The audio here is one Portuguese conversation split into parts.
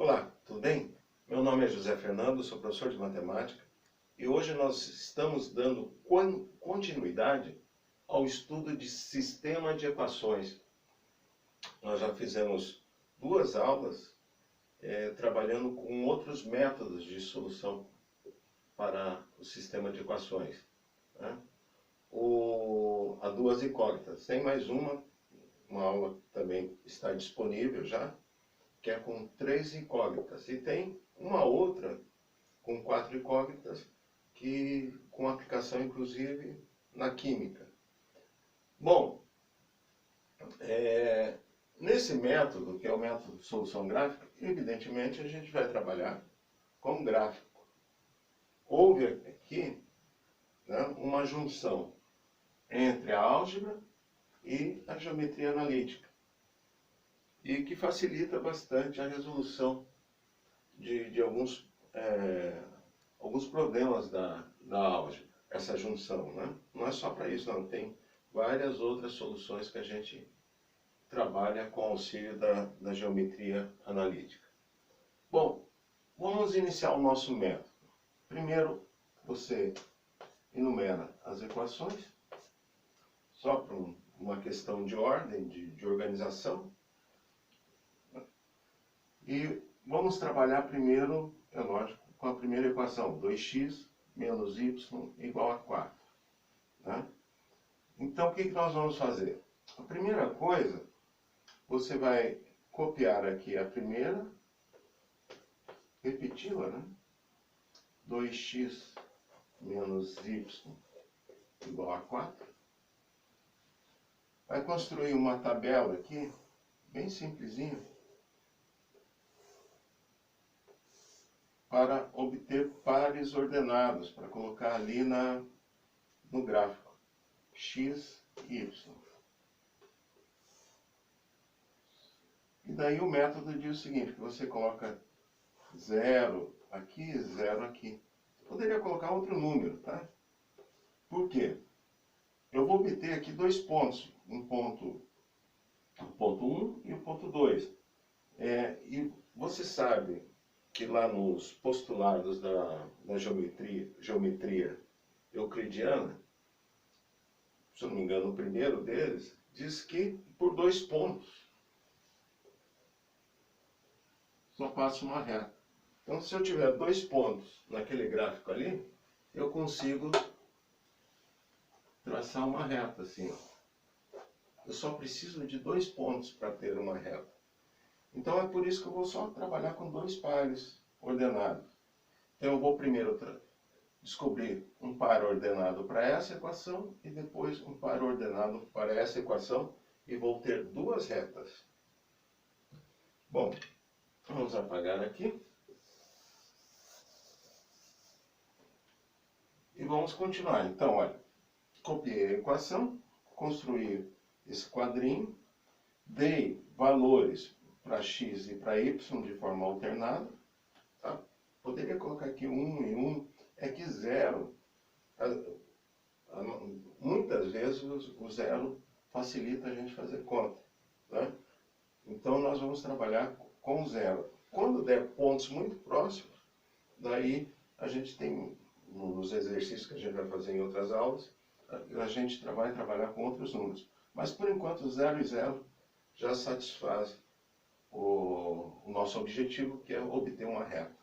Olá, tudo bem? Meu nome é José Fernando, sou professor de matemática e hoje nós estamos dando continuidade ao estudo de sistema de equações. Nós já fizemos duas aulas trabalhando com outros métodos de solução para o sistema de equações, né? Há duas incógnitas. Tem mais uma aula também está disponível já, que é com 3 incógnitas. E tem uma outra com 4 incógnitas, com aplicação inclusive na química. Bom, nesse método, que é o método de solução gráfica, evidentemente a gente vai trabalhar com gráfico. Houve aqui, né, uma junção entre a álgebra e a geometria analítica, e que facilita bastante a resolução de alguns problemas da álgebra, essa junção, né? Não é só para isso, não. Tem várias outras soluções que a gente trabalha com auxílio da geometria analítica. Bom, vamos iniciar o nosso método. Primeiro, você enumera as equações, só para uma questão de ordem, de organização. E vamos trabalhar primeiro, é lógico, com a primeira equação, 2x menos y igual a 4. Né? Então, o que nós vamos fazer? A primeira coisa, você vai copiar aqui a primeira, repeti-la, né? 2x menos y igual a 4. Vai construir uma tabela aqui, bem simplesinha, para obter pares ordenados, para colocar ali no gráfico, x e y. E daí o método diz o seguinte, que você coloca 0 aqui, 0 aqui. Você poderia colocar outro número, tá? Por quê? Eu vou obter aqui 2 pontos, o ponto 1 e o ponto 2. E você sabe que lá nos postulados da geometria euclidiana, se eu não me engano, o primeiro deles, diz que por 2 pontos só passa uma reta. Então, se eu tiver 2 pontos naquele gráfico ali, eu consigo traçar uma reta assim, ó. Eu só preciso de 2 pontos para ter uma reta. Então é por isso que eu vou só trabalhar com 2 pares ordenados. Então eu vou primeiro descobrir um par ordenado para essa equação e depois um par ordenado para essa equação e vou ter 2 retas. Bom, vamos apagar aqui. E vamos continuar. Então, olha, copiei a equação, construí esse quadrinho, dei valores para x e para y de forma alternada. Tá? Poderia colocar aqui 1 e 1, é que 0, muitas vezes o 0 facilita a gente fazer conta. Né? Então nós vamos trabalhar com 0. Quando der pontos muito próximos, daí a gente tem, nos exercícios que a gente vai fazer em outras aulas, a gente vai trabalhar com outros números. Mas por enquanto 0 e 0 já satisfazem o nosso objetivo, que é obter uma reta.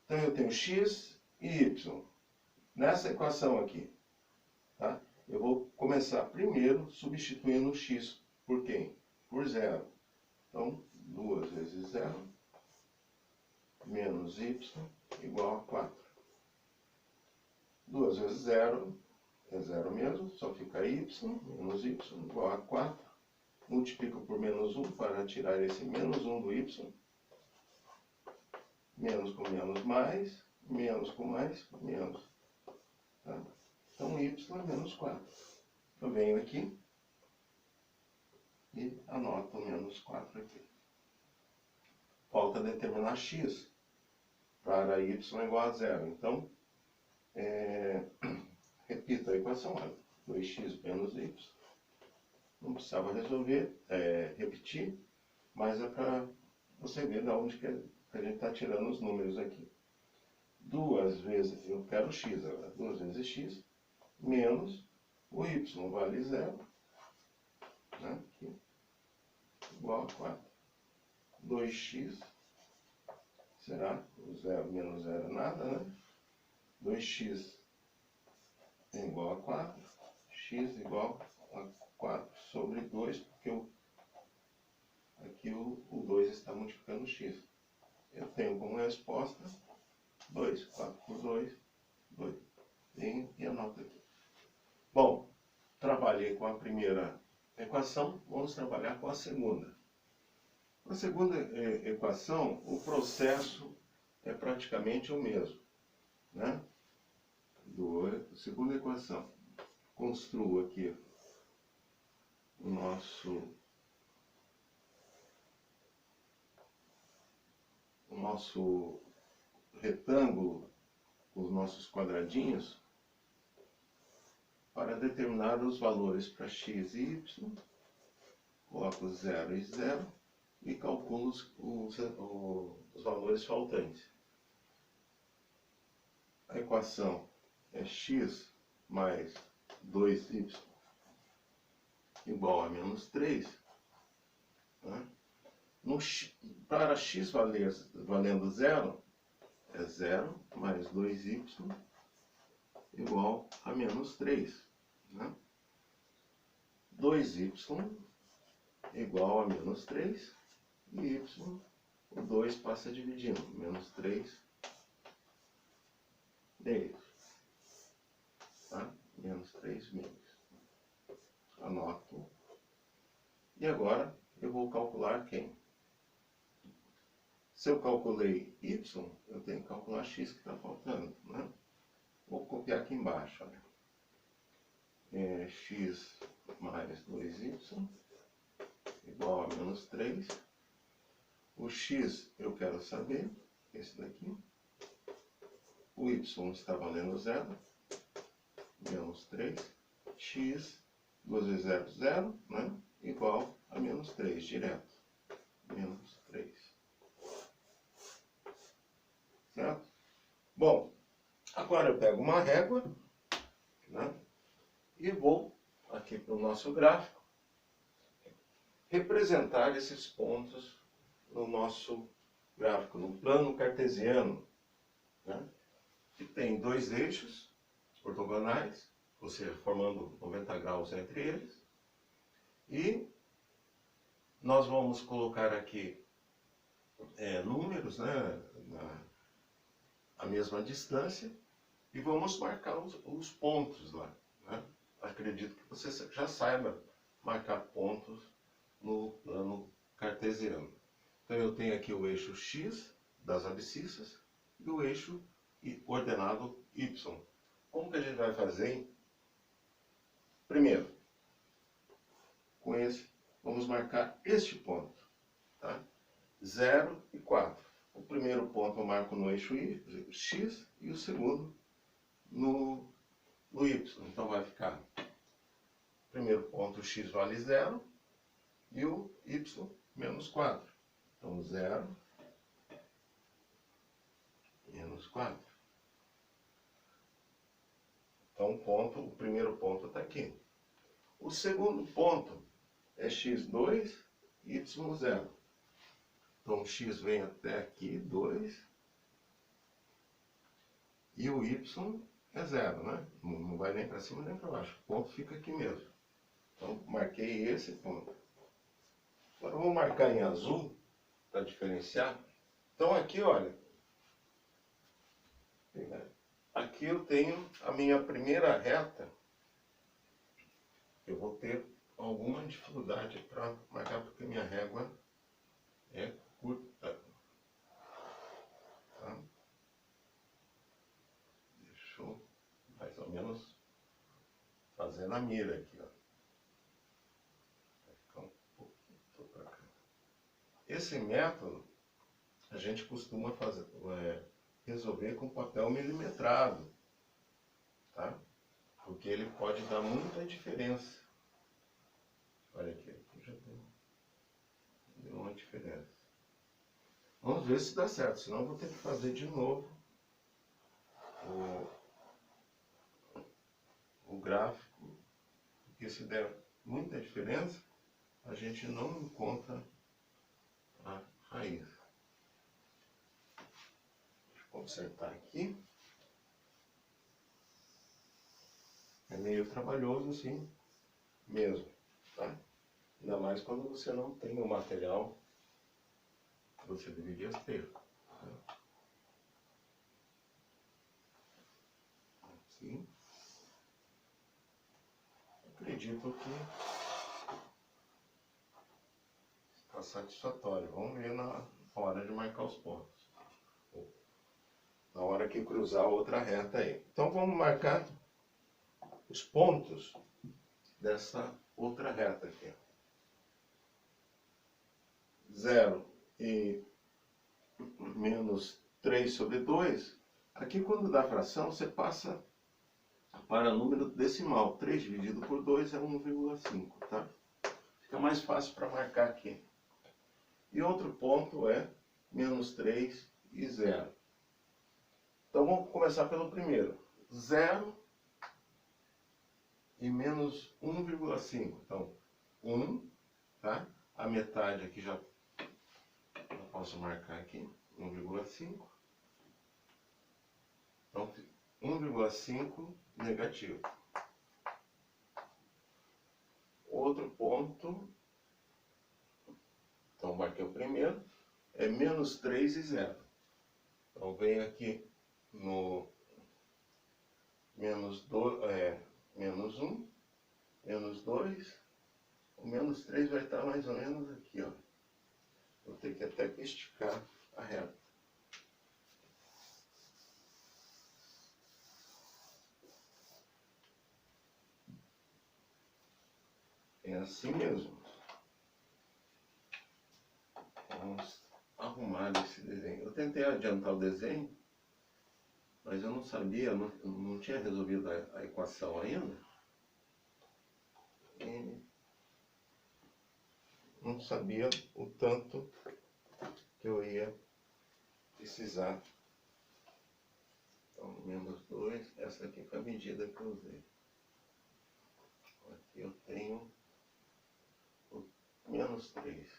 Então eu tenho x e y. Nessa equação aqui, tá? Eu vou começar primeiro substituindo o x por quem? Por 0. Então, 2 vezes 0 menos y igual a 4. 2 vezes 0 é 0 mesmo, só fica y menos y igual a 4. Multiplico por menos 1 para tirar esse menos 1 do y. Menos com menos mais, menos com mais, menos. Tá? Então y é menos 4. Eu venho aqui e anoto menos 4 aqui. Falta determinar x para y igual a 0. Então, repito a equação, olha, 2x menos y. Não precisava repetir, mas é para você vê de onde que a gente está tirando os números aqui. 2 vezes, eu quero x agora, 2 vezes x, menos o y vale 0, né? Aqui, igual a 4. 2x será, o 0 menos 0 é nada, né? 2x é igual a 4, x igual a 4 sobre 2, porque aqui o 2 está multiplicando o x. Eu tenho como resposta 2, 4 por 2, 2. E anoto aqui. Bom, trabalhei com a primeira equação, vamos trabalhar com a segunda. A segunda equação, o processo é praticamente o mesmo, né? Segunda equação. Construo aqui o nosso retângulo, os nossos quadradinhos, para determinar os valores para x e y. Coloco 0 e 0 e calculo os valores faltantes. A equação é x mais 2y igual a menos 3. Né? Para x valendo 0, é 0 mais 2y igual a menos 3. Né? 2y igual a menos 3 e y, o 2 passa dividindo, menos 3 meios. Tá? Menos 3 meios. Anoto. E agora eu vou calcular quem? Se eu calculei y, eu tenho que calcular x que está faltando. Né? Vou copiar aqui embaixo. Olha. X mais 2y igual a menos 3. O x eu quero saber, esse daqui. O y está valendo 0, menos 3. X, 2 vezes 0, 0, né? Igual a menos 3, direto. Menos 3. Certo? Bom, agora eu pego uma régua, né? E vou aqui para o nosso gráfico representar esses pontos no nosso gráfico, no plano cartesiano, né? Que tem dois eixos ortogonais, ou seja, formando 90 graus entre eles. E nós vamos colocar aqui números, né, a mesma distância, e vamos marcar os pontos lá. Né? Acredito que você já saiba marcar pontos no plano cartesiano. Então eu tenho aqui o eixo x das abscissas e o eixo ordenado y. Como que a gente vai fazer? Primeiro, com esse, vamos marcar este ponto. Tá? 0 e 4. O primeiro ponto eu marco no eixo x e o segundo no y. Então vai ficar, primeiro ponto, o x vale 0 e o y menos 4. Então 0 menos 4. Então o primeiro ponto está aqui. O segundo ponto é x2 e y0. Então o x vem até aqui, 2. E o y é 0, né? Não vai nem para cima nem para baixo. O ponto fica aqui mesmo. Então marquei esse ponto. Agora eu vou marcar em azul para diferenciar. Então aqui, olha. Aqui eu tenho a minha primeira reta. Eu vou ter alguma dificuldade para marcar porque minha régua é curta. Tá? Deixa eu mais ou menos fazer na mira aqui. Ó. Vai ficar um pouquinho para cá. Esse método a gente costuma fazer, resolver com papel milimetrado. Tá? Porque ele pode dar muita diferença. Olha aqui, já deu uma diferença. Vamos ver se dá certo, senão eu vou ter que fazer de novo o gráfico, porque se der muita diferença, a gente não encontra a raiz. Deixa eu consertar aqui. É meio trabalhoso assim mesmo, tá? Ainda mais quando você não tem o material que você deveria ter. Tá? Aqui. Acredito que está satisfatório. Vamos ver na hora de marcar os pontos. Na hora que cruzar a outra reta aí. Então vamos marcar os pontos dessa outra reta aqui. 0 e menos 3 sobre 2. Aqui quando dá fração, você passa para número decimal. 3 dividido por 2 é 1,5, tá? Fica mais fácil para marcar aqui. E outro ponto é menos 3 e 0. Então vamos começar pelo primeiro. 0 e menos 1,5. Então, 1, tá? A metade aqui já eu posso marcar aqui, 1,5. Então, 1,5 negativo. Outro ponto, então marquei o primeiro, é menos 3 e 0. Então, venho aqui no menos 1, menos 2, o menos 3 vai estar mais ou menos aqui, ó. Vou ter que até esticar a reta. É assim mesmo. Vamos arrumar esse desenho. Eu tentei adiantar o desenho, mas eu não sabia, não tinha resolvido a equação ainda. E não sabia o tanto que eu ia precisar. Então, menos 2, essa aqui foi a medida que eu usei. Aqui eu tenho o menos 3.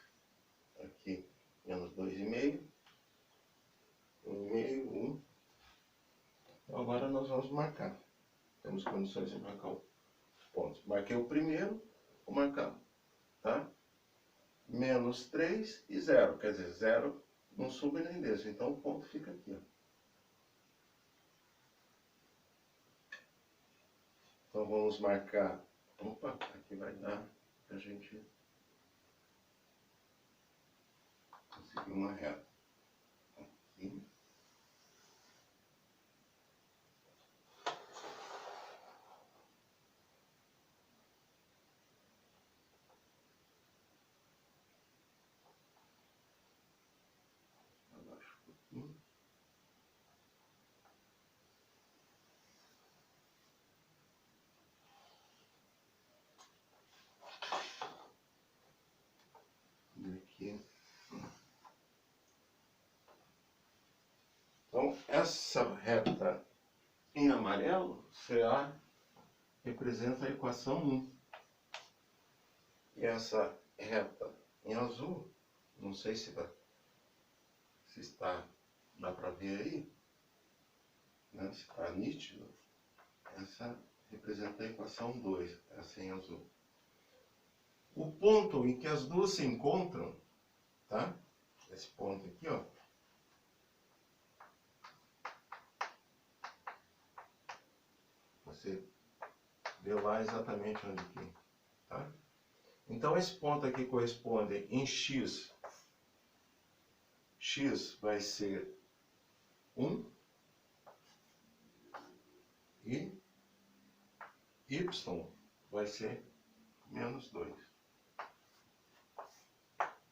Aqui, menos 2,5. 1,5, 1. Então, agora nós vamos marcar. Temos condições de marcar os pontos. Marquei o primeiro, vou marcar, tá? Menos 3 e 0. Quer dizer, 0 não sube nem desce. Então o ponto fica aqui, ó. Então vamos marcar. Opa, aqui vai dar pra gente conseguir uma reta. Aqui. Abaixo um pouquinho. E aqui. Então essa reta em amarelo, CA, representa a equação 1. E essa reta em azul, não sei se dá para ver aí, né? Se está nítido, essa representa a equação 2, essa em azul. O ponto em que as duas se encontram, tá? Esse ponto aqui, ó. Você vê lá exatamente onde que, tá? Então esse ponto aqui corresponde em x. X vai ser 1 e y vai ser menos 2.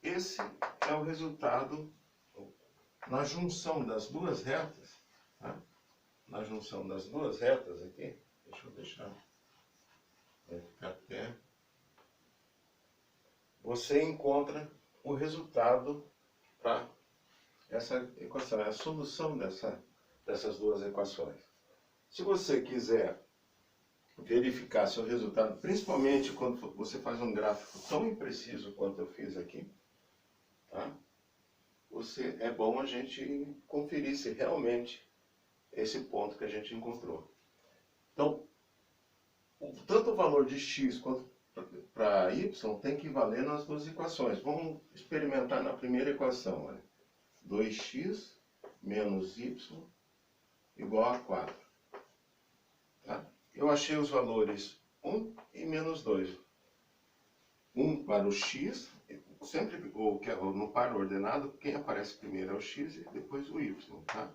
Esse é o resultado na junção das duas retas, tá? Na junção das duas retas aqui, deixa eu deixar, vai ficar até, você encontra o resultado para essa equação, é a solução dessas duas equações. Se você quiser verificar seu resultado, principalmente quando você faz um gráfico tão impreciso quanto eu fiz aqui, tá? É bom a gente conferir se realmente esse ponto que a gente encontrou. Então, tanto o valor de x quanto para y tem que valer nas duas equações. Vamos experimentar na primeira equação. Olha. 2x menos y igual a 4. Tá? Eu achei os valores 1 e menos 2. 1 para o x, sempre no par ordenado, quem aparece primeiro é o x e depois o y. Tá?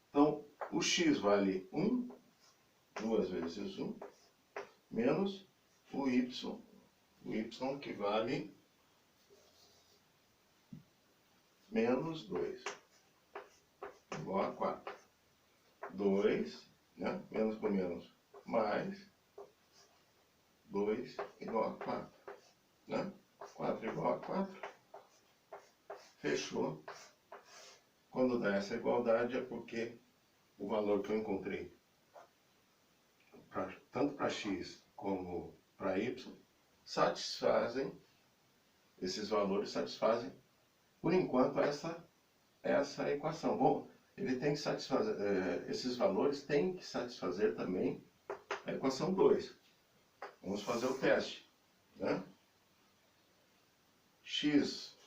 Então, o x vale 1, 2 vezes 1, menos o y que vale menos 2, igual a 4. 2, né? Menos com menos, mais 2 igual a 4. Né? 4 igual a 4. Fechou. Quando dá essa igualdade é porque o valor que eu encontrei, tanto para x como para y, esses valores satisfazem, por enquanto, essa equação. Bom, ele tem que satisfazer, esses valores têm que satisfazer também a equação 2. Vamos fazer o teste. Né? X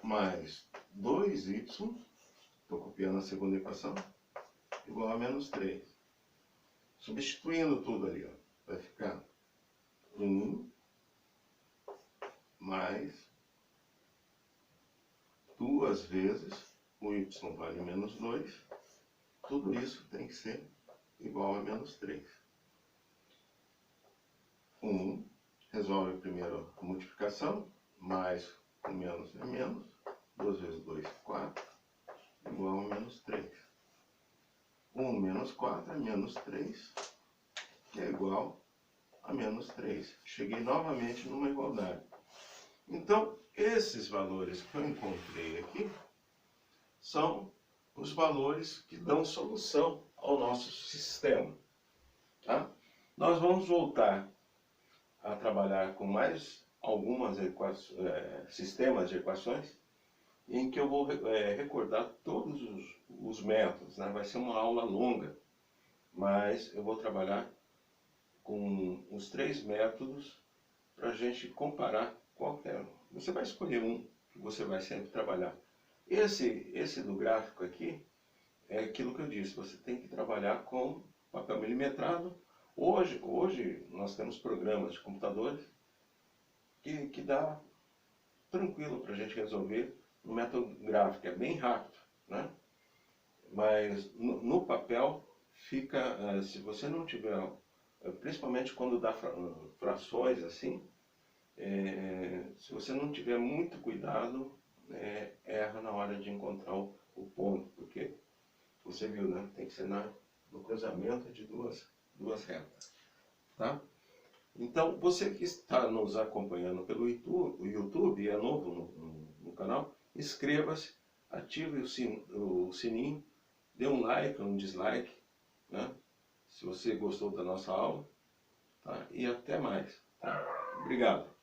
mais 2y, estou copiando a segunda equação, igual a menos 3. Substituindo tudo ali, ó, vai ficar 1 mais 2 vezes o y vale menos 2. Tudo isso tem que ser igual a menos 3. 1, resolve primeiro a multiplicação, mais com menos é menos, 2 vezes 2, 4, igual a menos 3. 1 menos 4 é menos 3, que é igual a menos 3. Cheguei novamente numa igualdade. Então, esses valores que eu encontrei aqui são os valores que dão solução ao nosso sistema. Tá? Nós vamos voltar a trabalhar com mais algumas sistemas de equações, em que eu vou recordar todos os métodos. Né? Vai ser uma aula longa, mas eu vou trabalhar com os 3 métodos para a gente comparar qualquer um. Você vai escolher um que você vai sempre trabalhar. Esse do gráfico aqui é aquilo que eu disse, você tem que trabalhar com papel milimetrado. Hoje nós temos programas de computadores que dá tranquilo para a gente resolver. O método gráfico é bem rápido, né? Mas no papel fica, se você não tiver, principalmente quando dá frações assim, se você não tiver muito cuidado, erra na hora de encontrar o ponto, porque você viu, né? Tem que ser no cruzamento de duas retas, tá? Então, você que está nos acompanhando pelo YouTube e é novo no canal, inscreva-se, ative o sininho, dê um like ou um dislike, né? Se você gostou da nossa aula, tá? E até mais. Tá? Obrigado.